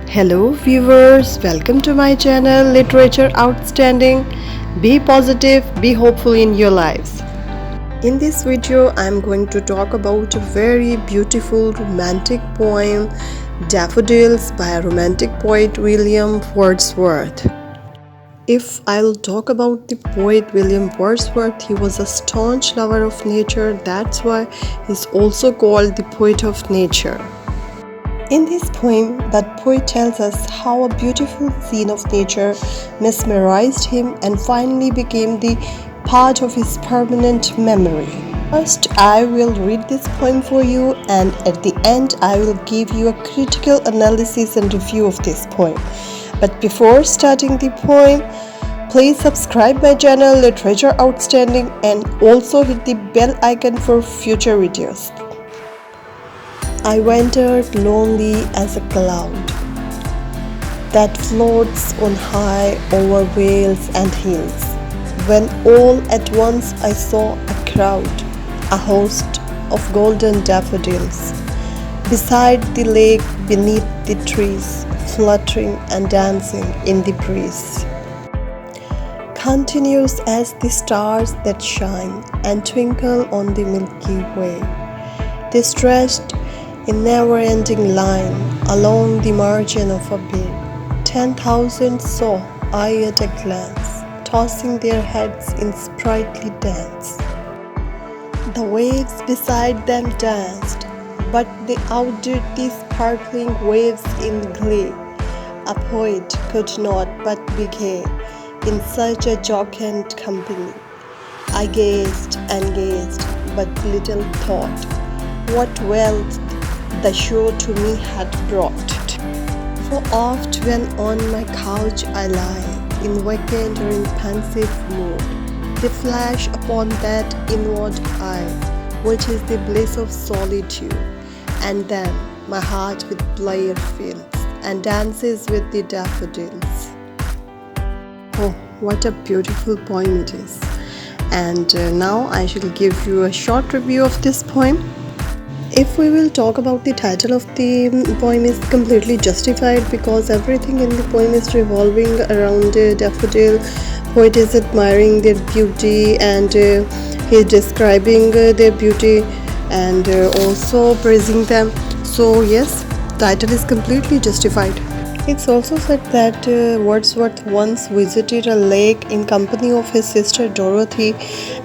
Hello viewers, welcome to my channel Literature Outstanding. Be positive, be hopeful in your lives. In this video, I am going to talk about a very beautiful romantic poem, Daffodils by a romantic poet William Wordsworth. If I'll talk about the poet William Wordsworth, he was a staunch lover of nature. That's why he's also called the poet of nature. In this poem, that poet tells us how a beautiful scene of nature mesmerized him and finally became the part of his permanent memory. First, I will read this poem for you, and at the end, I will give you a critical analysis and review of this poem. But before starting the poem, please subscribe my channel Literature Outstanding and also hit the bell icon for future videos. I wandered lonely as a cloud that floats on high over vales and hills, when all at once I saw a crowd, a host of golden daffodils, beside the lake beneath the trees, fluttering and dancing in the breeze. Continuous as the stars that shine and twinkle on the Milky Way, they stretched in never-ending line along the margin of a bay. 10,000 saw I at a glance, tossing their heads in sprightly dance. The waves beside them danced, but they outdid the sparkling waves in glee. A poet could not but be gay in such a jocund company. I gazed and gazed, but little thought what wealth the show to me had brought. For oft when on my couch I lie, in vacant or in pensive mood, they flash upon that inward eye, which is the bliss of solitude, and then my heart with pleasure fills, and dances with the daffodils. Oh, what a beautiful poem it is. And now I shall give you a short review of this poem. If we will talk about the title of the poem, is completely justified because everything in the poem is revolving around a daffodil. Poet is admiring their beauty and he is describing their beauty and also praising them. So yes, title is completely justified. It's also said that Wordsworth once visited a lake in company of his sister Dorothy,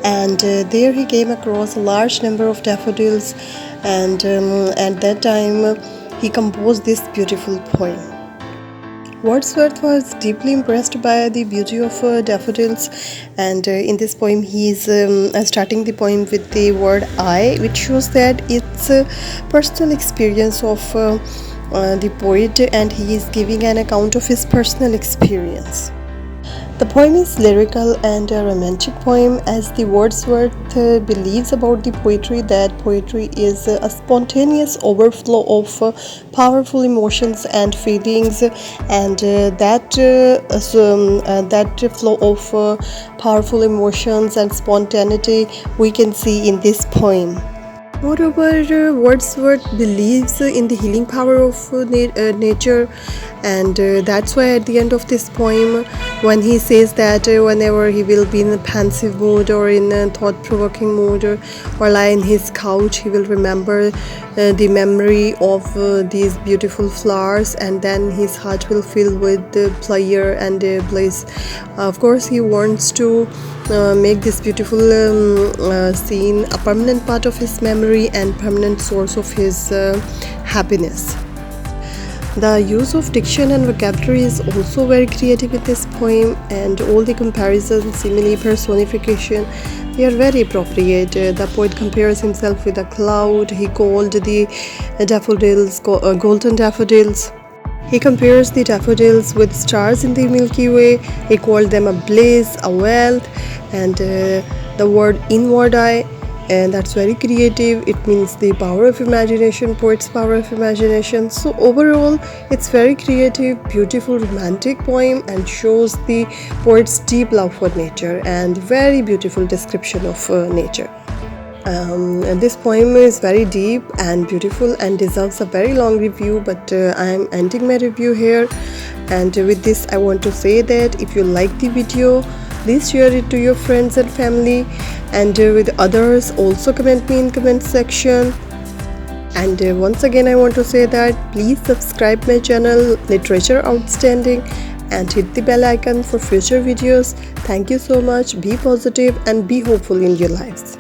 and there he came across a large number of daffodils, and at that time he composed this beautiful poem. Wordsworth was deeply impressed by the beauty of daffodils, and in this poem he is starting the poem with the word I, which shows that it's a personal experience of the poet, and he is giving an account of his personal experience. The poem is lyrical and a romantic poem, as the Wordsworth believes about the poetry that poetry is a spontaneous overflow of powerful emotions and feelings, and that flow of powerful emotions and spontaneity we can see in this poem. Moreover, Wordsworth believes in the healing power of nature, and that's why at the end of this poem, when he says that whenever he will be in a pensive mood or in a thought-provoking mood, or lie in his couch, he will remember the memory of these beautiful flowers, and then his heart will fill with pleasure and bliss. Of course, he wants to make this beautiful scene a permanent part of his memory and permanent source of his happiness. The use of diction and vocabulary is also very creative in this poem, and all the comparisons, simile, personification, they are very appropriate. The poet compares himself with a cloud. He called the daffodils golden daffodils. He compares the daffodils with stars in the Milky Way. He called them a blaze, a wealth, and the word inward eye, and that's very creative. It means the power of imagination, poet's power of imagination. So overall, it's very creative, beautiful, romantic poem, and shows the poet's deep love for nature and very beautiful description of nature. And this poem is very deep and beautiful and deserves a very long review, but I am ending my review here. And with this I want to say that if you like the video, please share it to your friends and family, and with others also comment me in comment section. And once again I want to say that please subscribe my channel Literature Outstanding and hit the bell icon for future videos. Thank you so much. Be positive and be hopeful in your lives.